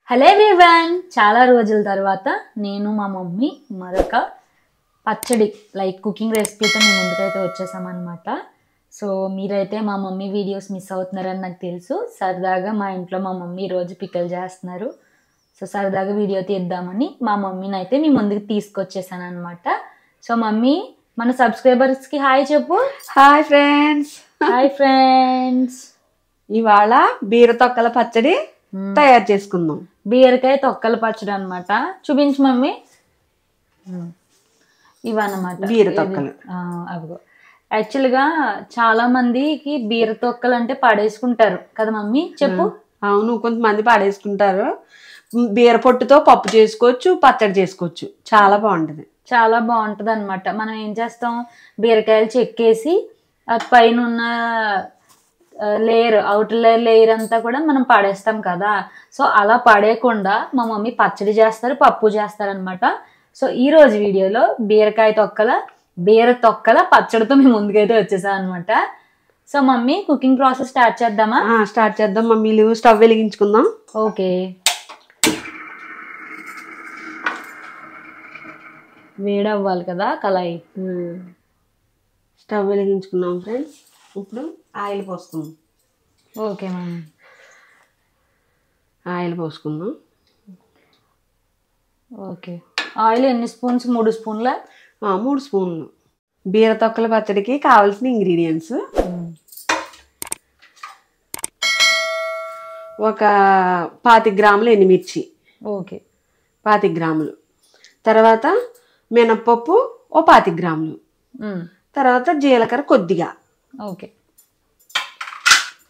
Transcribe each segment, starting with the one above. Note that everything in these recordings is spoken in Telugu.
హలో ఎవ్రీవన్, చాలా రోజుల తర్వాత నేను మా మమ్మీ మరొక పచ్చడి లైక్ కుకింగ్ రెసిపీతో మీ ముందుకైతే వచ్చేసామన్నమాట. సో మీరైతే మా మమ్మీ వీడియోస్ మిస్ అవుతున్నారని నాకు తెలుసు. సరదాగా మా ఇంట్లో మా మమ్మీ రోజు పిక్కలు చేస్తున్నారు. సో సరదాగా వీడియో తీద్దామని మా మమ్మీని అయితే మీ ముందుకు తీసుకొచ్చేసాను అనమాట. సో మమ్మీ, మన సబ్స్క్రైబర్స్కి హాయ్ చెప్పు. Hi friends. Hi friends. ఇవాళ బీర తొక్కల పచ్చడి తయారు చేసుకుందాం. బీరకాయ తొక్కల పచ్చడి అనమాట. చూపించు మమ్మీ. ఇవన్నమాట బీర తొక్కలు. అవిగో యాక్చువల్గా చాలా మందికి బీర తొక్కలు అంటే పడేసుకుంటారు కదా మమ్మీ, చెప్పు. అవును, కొంతమంది పడేసుకుంటారు. బీర పొట్టుతో పప్పు చేసుకోవచ్చు, పచ్చడి చేసుకోవచ్చు. చాలా బాగుంటది. చాలా బాగుంటది అనమాట. మనం ఏం చేస్తాం, బీరకాయలు చెక్కేసి పైన ఉన్న లేయర్, అవుటర్ లేయర్ అంతా కూడా మనం పడేస్తాం కదా. సో అలా పడేయకుండా మా మమ్మీ పచ్చడి చేస్తారు, పప్పు చేస్తారు అనమాట. సో ఈ రోజు వీడియోలో బీర తొక్కల పచ్చడితో మేము ముందుకైతే వచ్చేసాం అనమాట. So mummy, cooking process start చేద్దామా? స్టార్ట్ చేద్దాం మమ్మీలు. స్టవ్ వెలిగించుకుందాం. ఓకే, వేడవ్వాలి కదా కళాయి. స్టవ్ వెలిగించుకున్నాం ఫ్రెండ్స్. ఇప్పుడు ఆయిల్ పోసుకుందాం. ఓకే మమ్మీ, ఆయిల్ పోసుకుందాం. ఓకే, ఆయిల్ ఎన్ని స్పూన్స్? 3 స్పూన్ల? 3 స్పూన్లు. బీర తొక్కల పచ్చడికి కావాల్సిన ఇంగ్రీడియంట్స్: ఒక 25 గ్రాములు ఎండుమిర్చి. ఓకే, 25 గ్రాములు. తర్వాత మినప్పప్పు 25 గ్రాములు. తర్వాత జీలకర్ర కొద్దిగా. ఓకే,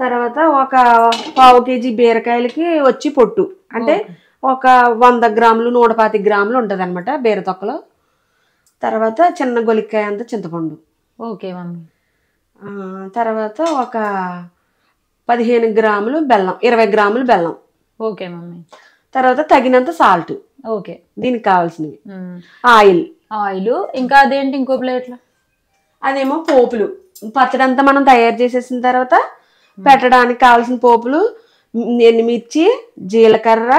తర్వాత ఒక 1/2 కేజీ బీరకాయలకి వచ్చి పొట్టు, అంటే ఒక 100 గ్రాములు 125 గ్రాములు ఉంటుంది అనమాట బీర తొక్కలో. తర్వాత చిన్న గొలిక్కాయ అంత చింతపండు. Okay mummy. తర్వాత ఒక 15 గ్రాములు బెల్లం, 20 గ్రాములు బెల్లం. Okay mummy. తర్వాత తగినంత సాల్ట్. ఓకే, దీనికి కావాల్సినవి ఆయిల్. ఇంకా అదేంటి ఇంకో ప్లేట్లో? అదేమో పోపులు. పచ్చడి అంతా మనం తయారు చేసేసిన తర్వాత పెట్టడానికి కావాల్సిన పోపులు: ఎండుమిర్చి, జీలకర్ర,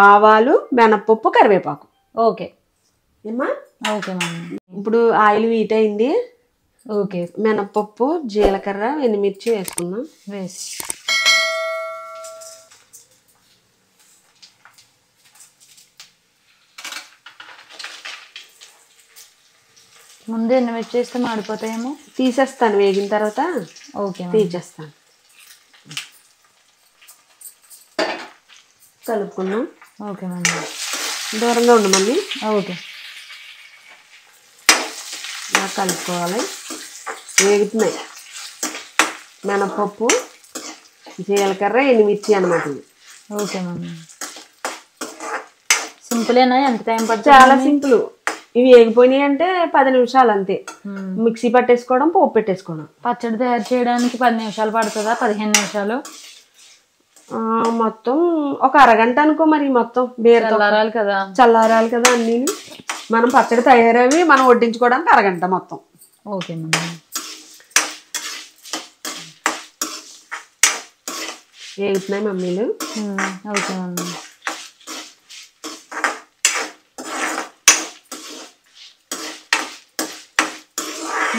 ఆవాలు, మినప్పప్పు, కరివేపాకు. ఓకే ఏమా? Okay mummy. ఇప్పుడు ఆయిల్ హీట్ అయింది. ఓకే, మినప్పప్పు, జీలకర్ర, ఎండుమిర్చి వేసుకుందాం. వేసి ముందు ఎండుమిర్చి చేస్తే మాడిపోతాయేమో. తీసేస్తాను, వేగిన తర్వాత ఓకే తీసేస్తాను. కలుపుకుందాం. Okay mummy. దూరంగా ఉండు మమ్మీ. ఓకే, ఇలా కలుపుకోవాలి. వేగుతున్నాయి మినప్పప్పు, జీలకర్ర, ఎండుమిర్చి అన్నమాట. Okay mummy. సింపులేనా? ఎంత టైం పడుతుంది? చాలా సింపుల్. ఇవి వేగిపోయినాయి అంటే 10 నిమిషాలు అంతే. మిక్సీ పట్టేసుకోవడం, పోపు పెట్టేసుకోవడం. పచ్చడి తయారు చేయడానికి 10 నిమిషాలు పడుతుందా? 15 నిమిషాలు? మొత్తం ఒక అరగంట అనుకో. మరి మొత్తం చల్లారాలి కదా. చల్లారాలి కదా అన్నీ. మనం పచ్చడి తయారవి మనం వడ్డించుకోవడానికి అరగంట మొత్తం. Okay mummy. వేగుతున్నాయి మమ్మీలు. Okay mummy.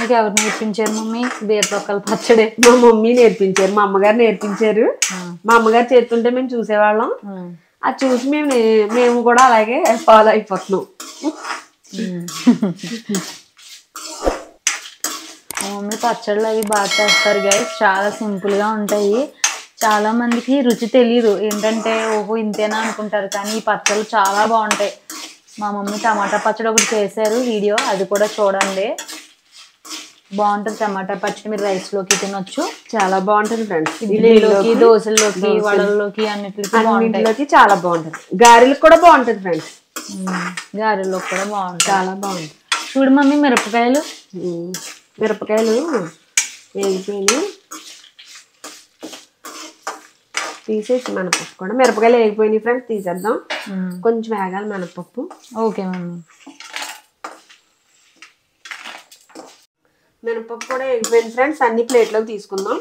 మీకు ఎవరు నేర్పించారు మమ్మీ బీర తొక్కల పచ్చడి? మా మమ్మీ నేర్పించారు, మా అమ్మగారు నేర్పించారు. మా అమ్మగారు చేస్తుంటే మేము చూసేవాళ్ళం. అది చూసి మేము కూడా అలాగే ఫాలో అయిపోతున్నాం. మమ్మీ పచ్చళ్ళు అవి బాగా చేస్తారు గైస్. చాలా సింపుల్గా ఉంటాయి. చాలా మందికి రుచి తెలియదు, ఏంటంటే ఓహో ఇంతేనా అనుకుంటారు. కానీ ఈ పచ్చళ్ళు చాలా బాగుంటాయి. మా మమ్మీ టమాటా పచ్చడి ఒకటి చేశారు వీడియో, అది కూడా చూడండి. బాగుంటుంది టమాటా పచ్చడి. మీరు రైస్లోకి తినొచ్చు. చాలా బాగుంటుంది ఫ్రెండ్స్. ఇడ్లీలోకి, దోశల్లోకి, వడల్లోకి, అన్నిటిలోకి చాలా బాగుంటుంది. గారెలకు కూడా బాగుంటుంది ఫ్రెండ్స్. గారెల్లోకి కూడా బాగుంటుంది. చాలా బాగుంటుంది. చూడు మమ్మీ, మిరపకాయలు వేగిపోయినాయి. తీసేసి మినపప్పు కూడా. మిరపకాయలు వేగిపోయినాయి ఫ్రెండ్స్, తీసేద్దాం. కొంచెం వేగాలి మినపప్పు. Okay mummy. మినపప్పు కూడా వేగిపోయింది ఫ్రెండ్స్. అన్ని ప్లేట్లోకి తీసుకుందాం.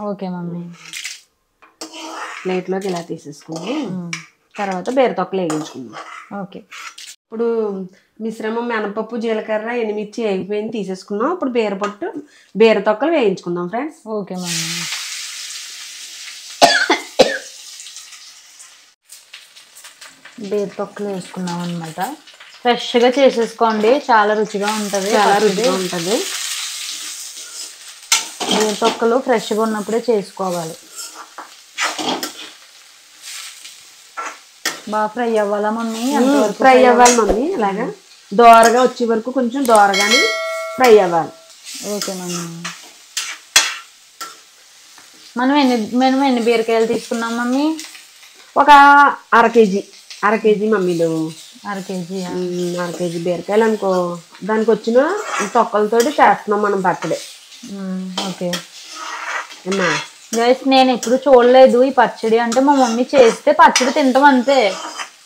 Okay mummy. ప్లేట్లోకి ఇలా తీసేసుకుందాం. తర్వాత బీర తొక్కలు వేయించుకుందాం. ఓకే. ఇప్పుడు మిశ్రమం మినపప్పు జీలకర్ర ఎండుమిర్చి వేగిపోయింది తీసేసుకున్నాం. ఇప్పుడు బీర తొక్కలు వేయించుకుందాం ఫ్రెండ్స్. Okay mummy. బీర తొక్కలు వేసుకున్నాం అనమాట. ఫ్రెష్గా చేసేసుకోండి, చాలా రుచిగా ఉంటుంది. బీర తొక్కలు ఫ్రెష్గా ఉన్నప్పుడే చేసుకోవాలి. బాగా ఫ్రై అవ్వాలా మమ్మీ? ఫ్రై అవ్వాలి మమ్మీ. అలాగా దోరగా వచ్చే వరకు కొంచెం దోరగానే ఫ్రై అవ్వాలి. Okay mummy. మనం ఎన్ని బీరకాయలు తీసుకున్నాం మమ్మీ? ఒక అర కేజీ మమ్మీలు. అర కేజీ బీరకాయలు అనుకో. దానికి వచ్చిన తొక్కలతోటి చేస్తున్నాం మనం పచ్చడి. ఓకే గైస్, నేను ఎప్పుడు చూడలేదు ఈ పచ్చడి. అంటే మా మమ్మీ చేస్తే పచ్చడి తింటాం అంతే.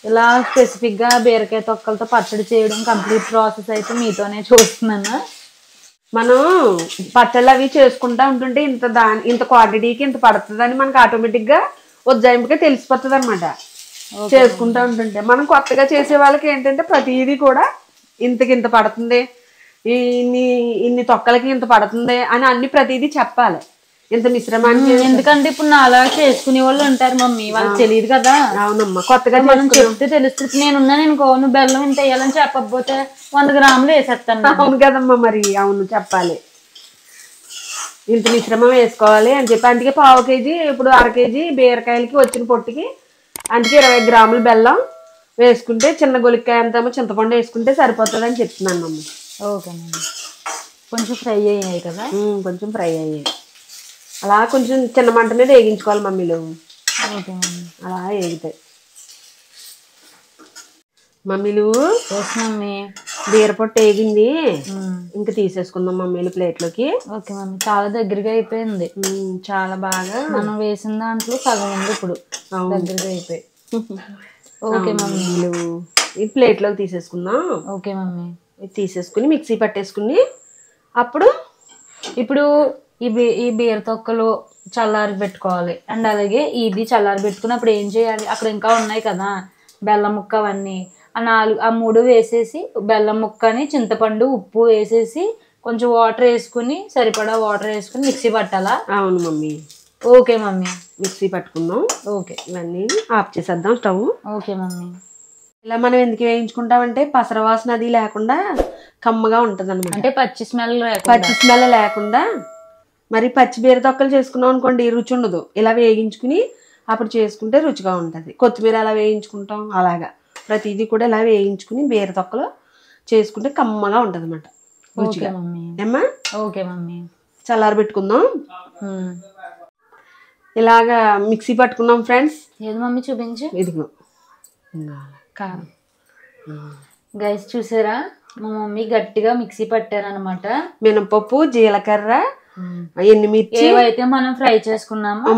ఇలా స్పెసిఫిక్గా బీరకాయ తొక్కలతో పచ్చడి చేయడం కంప్లీట్ ప్రాసెస్ అయితే మీతోనే చూస్తున్నాను. మనం పచ్చళ్ళు అవి చేసుకుంటా ఉంటుంటే ఇంత క్వాంటిటీకి ఇంత పడుతుంది అని మనకు ఆటోమేటిక్గా ఉజ్జాయింపుగా తెలిసిపోతుంది అనమాట. చేసుకుంటా ఉంటుంటే మనం కొత్తగా చేసే వాళ్ళకి ఏంటంటే ప్రతిదీ కూడా ఇంత పడుతుంది, ఇన్ని తొక్కలకి ఇంత పడుతుంది అని అన్ని ప్రతిదీ చెప్పాలి. ఇంత మిశ్రమాన్ని. ఎందుకంటే ఇప్పుడు నా అలా చేసుకునే వాళ్ళు ఉంటారు మమ్మీ, వాళ్ళకి తెలియదు కదా. అవునమ్మా, కొత్తగా మనం చెప్తే తెలుస్తుంది. నేనున్నాను అనుకో, నువ్వు బెల్లం ఇంత వేయాలని చెప్పకపోతే 100 గ్రాములు వేసేస్తాను. అవును కదమ్మా, మరి అవును చెప్పాలి. ఇంత మిశ్రమం వేసుకోవాలి అని చెప్పి. అందుకే పావు కేజీ, ఇప్పుడు అర కేజీ బీరకాయలకి వచ్చిన పొట్టికి అందుకే 20 గ్రాములు బెల్లం వేసుకుంటే, చిన్న గొలిక్కాయ అంతా చింతపండు వేసుకుంటే సరిపోతుంది అని చెప్తున్నాను మమ్మీ. Okay mummy. కొంచెం ఫ్రై అయ్యాయి కదా? కొంచెం ఫ్రై అయ్యాయి. అలా కొంచెం చిన్న మంట మీద వేగించుకోవాలి మమ్మీలు. Okay mummy. అలా వేగుతాయి మమ్మీలు. మమ్మీ బీర పొట్టు వేగింది, ఇంకా తీసేసుకుందాం మమ్మీలు ప్లేట్లోకి. Okay mummy. చాలా దగ్గరగా అయిపోయింది. చాలా బాగా మనం వేసిన దాంట్లో సగం ఉంది ఇప్పుడు దగ్గరగా అయిపోయి. ఓకే మమ్మీలు, ఈ ప్లేట్లోకి తీసేసుకుందాం. Okay mummy. తీసేసుకుని మిక్సీ పట్టేసుకుని అప్పుడు ఇప్పుడు ఈ బీర తొక్కలు చల్లారి పెట్టుకోవాలి. అండ్ అలాగే ఇది చల్లారి పెట్టుకుని అప్పుడు ఏం చేయాలి? అక్కడ ఇంకా ఉన్నాయి కదా బెల్లం ముక్క, అవన్నీ ఆ 3 వేసేసి బెల్లం ముక్కని చింతపండు ఉప్పు వేసేసి కొంచెం వాటర్ వేసుకుని సరిపడా వాటర్ వేసుకుని మిక్సీ పట్టాలా? అవును మమ్మీ. Okay mummy. మిక్సీ పట్టుకుందాం. ఓకే. ఇవన్నీ ఆఫ్ చేసేద్దాం స్టవ్. Okay mummy. ఇలా మనం ఎందుకు వేయించుకుంటామంటే పసరవాసన అది లేకుండా కమ్మగా ఉంటుంది అనమాట. అంటే పచ్చి స్మెల్ లేకుండా. మరి పచ్చి బీర తొక్కలు చేసుకున్నాం అనుకోండి రుచి ఉండదు. ఇలా వేయించుకుని అప్పుడు చేసుకుంటే రుచిగా ఉంటుంది. కొత్తిమీర అలా వేయించుకుంటాం, అలాగా ప్రతిదీ కూడా ఇలా వేయించుకుని బీర తొక్కలు చేసుకుంటే కమ్మగా ఉంటుంది అనమాట రుచిగా. ఏమ్మా? Okay mummy. చల్లారి పెట్టుకుందాం. ఇలాగా మిక్సీ పట్టుకున్నాం ఫ్రెండ్స్. ఏది మమ్మీ చూపించు. ఇదిగో కారం. గైస్ చూసారా, మా మమ్మీ గట్టిగా మిక్సీ పట్టారనమాట. మినపప్పు, జీలకర్ర, ఎండుమిర్చి ఏవైతే మనం ఫ్రై చేసుకున్నామో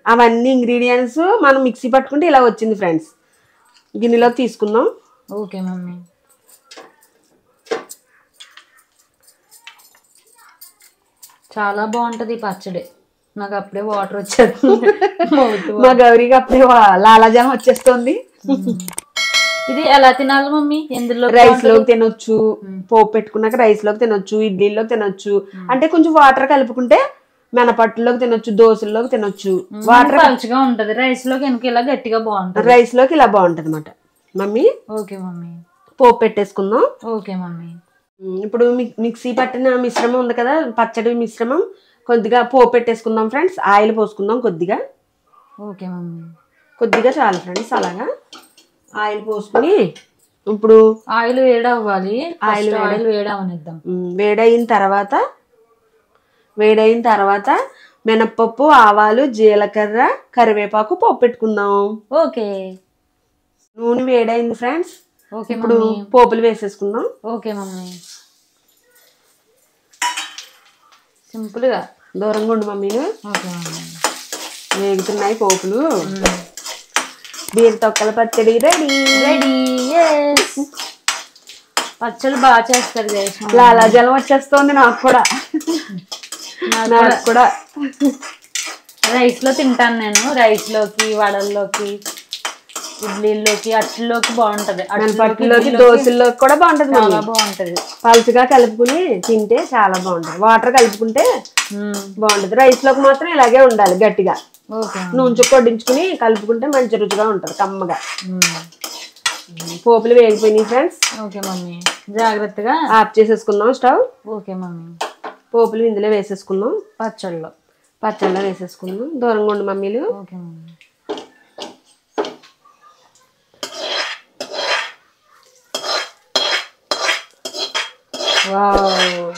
అవన్నీ ఇంగ్రీడియంట్స్ మనం మిక్సీ పట్టుకుంటే ఇలా వచ్చింది ఫ్రెండ్స్. గిన్నెలో తీసుకుందాం. Okay mummy. చాలా బాగుంటది ఈ పచ్చడి. నాకు అప్పుడే వాటర్ వచ్చేస్తుంది. మా గౌరీకి అప్పుడే లాలాజలం వచ్చేస్తుంది. ఇది ఎలా తినాలి మమ్మీ? ఎందులో? రైస్ లోకి తినొచ్చు, పోపు పెట్టుకున్నాక రైస్ లోకి తినొచ్చు, ఇడ్లీలోకి తినొచ్చు. అంటే కొంచెం వాటర్ కలుపుకుంటే మినపట్టులోకి తినొచ్చు, దోశల్లోకి తినొచ్చు. వాటర్ పలుచగా ఉంటది. రైస్ లోకి వెనక ఇలా గట్టిగా బాగుంటది. రైస్ లోకి ఇలా బాగుంటది అన్నమాట మమ్మీ. Okay mummy. పోపు పెట్టేసుకుందాం. Okay mummy. ఇప్పుడు మిక్సీ పట్టిన మిశ్రమం ఉంది కదా, పచ్చడి మిశ్రమం, కొద్దిగా పోపు పెట్టేసుకుందాం ఫ్రెండ్స్. ఆయిల్ పోసుకుందాం కొద్దిగా. Okay mummy. కొద్దిగా చాలు ఫ్రెండ్స్. అలాగా ఆయిల్ పోసుకుని ఇప్పుడు ఆయిల్ వేడవ్వాలి. ఆయిల్ వేడవనిద్దాం. వేడైన తర్వాత మినపప్పు, ఆవాలు, జీలకర్ర, కరివేపాకు పోపు పెట్టుకుందాం. ఓకే. నూనె వేడైంది ఫ్రెండ్స్. ఓకే. ఇప్పుడు పోపులు వేసేసుకుందాం. Okay mummy. సింపుల్ గా దూరంగా ఉండు మమ్మీలు. Okay mummy. వేగుతున్నాయి పోపులు. బీర తొక్కల పచ్చడి రెడీ. పచ్చళ్ళు బాగా చేస్తారు గైస్. లాలాజలం వచ్చేస్తుంది నాకు కూడా. రైస్ లో తింటాను నేను. రైస్ లోకి, వడల్లోకి ఇడ్లీలోకి అట్లలోకి బాగుంటది, మినపట్టులోకి దోశల్లోకి కూడా బాగుంటది, చాలా బాగుంటది. పలుచగా కలుపుకుని తింటే చాలా బాగుంటది. వాటర్ కలుపుకుంటే బాగుంటది. రైస్ లోకి మాత్రం ఇలాగే ఉండాలి గట్టిగా. నూనె కొట్టించుకుని కలుపుకుంటే మంచి రుచిగా ఉంటది కమ్మగా. పోపులు వేగిపోయినాయి ఫ్రెండ్స్. ఓకే మమ్మీ, జాగ్రత్తగా ఆఫ్ చేసేసుకుందాం స్టవ్. ఓకే మమ్మీ, పోపులు ఇందులో వేసేసుకుందాం. పచ్చళ్ళలో వేసేసుకుందాం. దూరంగా ఉండు మమ్మీలు. Okay mummy. వావ్,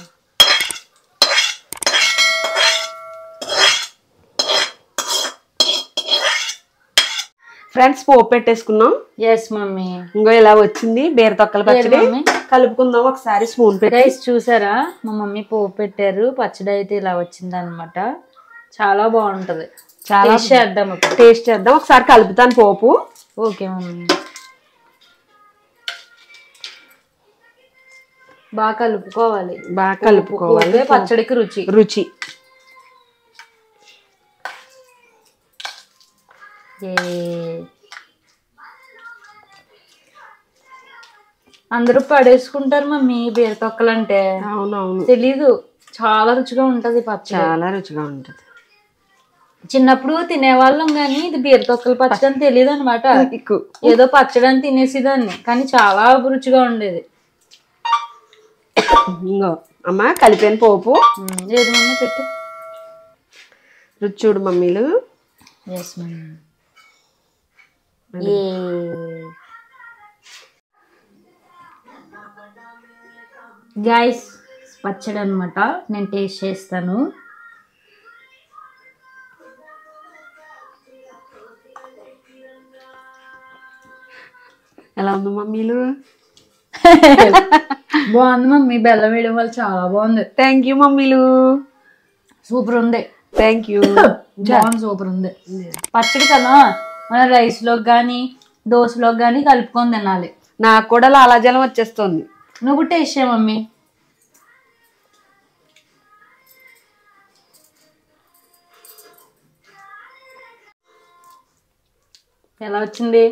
ఫ్రెండ్స్ పోపు పెట్టేసుకున్నాం. Yes mummy. ఇంకో ఇలా వచ్చింది బీర తొక్కల పచ్చడి. కలుపుకుందాం ఒకసారి స్పూన్ పెట్టి. చూసారా మా మమ్మీ పోపు పెట్టారు, పచ్చడి అయితే ఇలా వచ్చింది అనమాట. చాలా బాగుంటది. చాలా టేస్ట్ చేద్దాం. ఒకసారి కలుపుతాను పోపు. ఓకే మమ్మీ, బాగా కలుపుకోవాలి. పచ్చడికి రుచి. అందరూ పడేసుకుంటారు మమ్మీ బీర తొక్కలు అంటే. అవునవును, తెలీదు, చాలా రుచిగా ఉంటది పచ్చడి. చాలా రుచిగా ఉంటది. చిన్నప్పుడు తినేవాళ్ళం కానీ ఇది బీర తొక్కల పచ్చడి అని తెలియదు అనమాట. ఏదో పచ్చడి అని తినేసేదాన్ని, కానీ చాలా రుచిగా ఉండేది. ఇంకో అమ్మ కలిపాను పోపు. ఏది మమ్మీ పెట్టు, రుచి చూడు మమ్మీలు. Yes mummy. గైస్ పచ్చడి అనమాట, నేను టేస్ట్ చేస్తాను. ఎలా ఉంది మమ్మీలు? బాగుంది మమ్మీ, బెల్లం వేయడం వల్ల చాలా బాగుంది. థ్యాంక్ యూ మమ్మీలు. సూపర్ ఉంది. Thank you. బాగుంది, సూపర్ ఉంది. పచ్చడి కదా మన రైస్ లోకి కానీ దోశలోకి కానీ కలుపుకొని తినాలి. నాకు కూడా లాలాజలం వచ్చేస్తుంది. నువ్వు టేస్ట్ చేయ మమ్మీ. ఎలా వచ్చింది?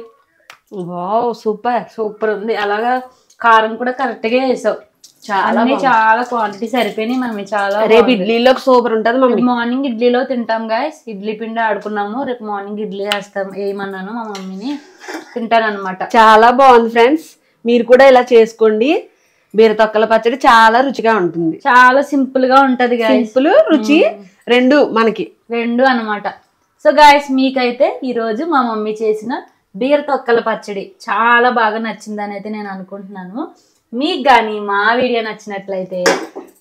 వావ్, సూపర్ ఉంది. అలాగా కారం కూడా కరెక్ట్ గా వేసావు. చాలా క్వాంటిటీ సరిపోయినాయి మమ్మీ. చాలా రేపు ఇడ్లీలోకి సూపర్ ఉంటది మమ్మీ. మార్నింగ్ ఇడ్లీలో తింటాం గైస్. ఇడ్లీ పిండి ఆడుకున్నాము, రేపు మార్నింగ్ ఇడ్లీ వేస్తాం. ఏమన్నాను మా మమ్మీని, తింటాను అనమాట. చాలా బాగుంది ఫ్రెండ్స్, మీరు కూడా ఇలా చేసుకోండి. బీర తొక్కల పచ్చడి చాలా రుచిగా ఉంటుంది. చాలా సింపుల్ గా ఉంటది గైస్. సింపుల్ రుచి రెండు అనమాట. సో గైస్ మీకైతే ఈ రోజు మా మమ్మీ చేసిన బీర తొక్కల పచ్చడి చాలా బాగా నచ్చిందని అయితే నేను అనుకుంటున్నాను. మీకు కానీ మా వీడియో నచ్చినట్లయితే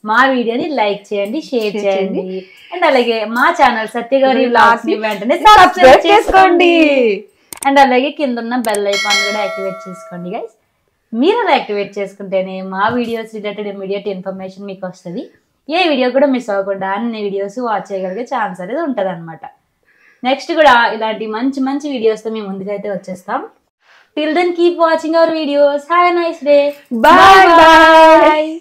మా వీడియోని లైక్ చేయండి, షేర్ చేయండి. అండ్ అలాగే మా ఛానల్ సత్యగౌరి వ్లాగ్స్ ని వెంటనే సబ్స్క్రైబ్ చేసుకోండి. అండ్ అలాగే కింద ఉన్న బెల్ ఐకాన్ కూడా యాక్టివేట్ చేసుకోండి గైస్. మీరు అలా యాక్టివేట్ చేసుకుంటేనే మా వీడియోస్ రిలేటెడ్ ఇమీడియట్ ఇన్ఫర్మేషన్ మీకు వస్తుంది. ఏ వీడియో కూడా మిస్ అవ్వకుండా అన్ని వీడియోస్ వాచ్ చేయగలిగే ఛాన్స్ అనేది ఉంటుంది అనమాట. నెక్స్ట్ కూడా ఇలాంటి మంచి మంచి వీడియోస్తో మేము ముందుకైతే వచ్చేస్తాం. Till then, keep watching our videos. Have a nice day. Bye.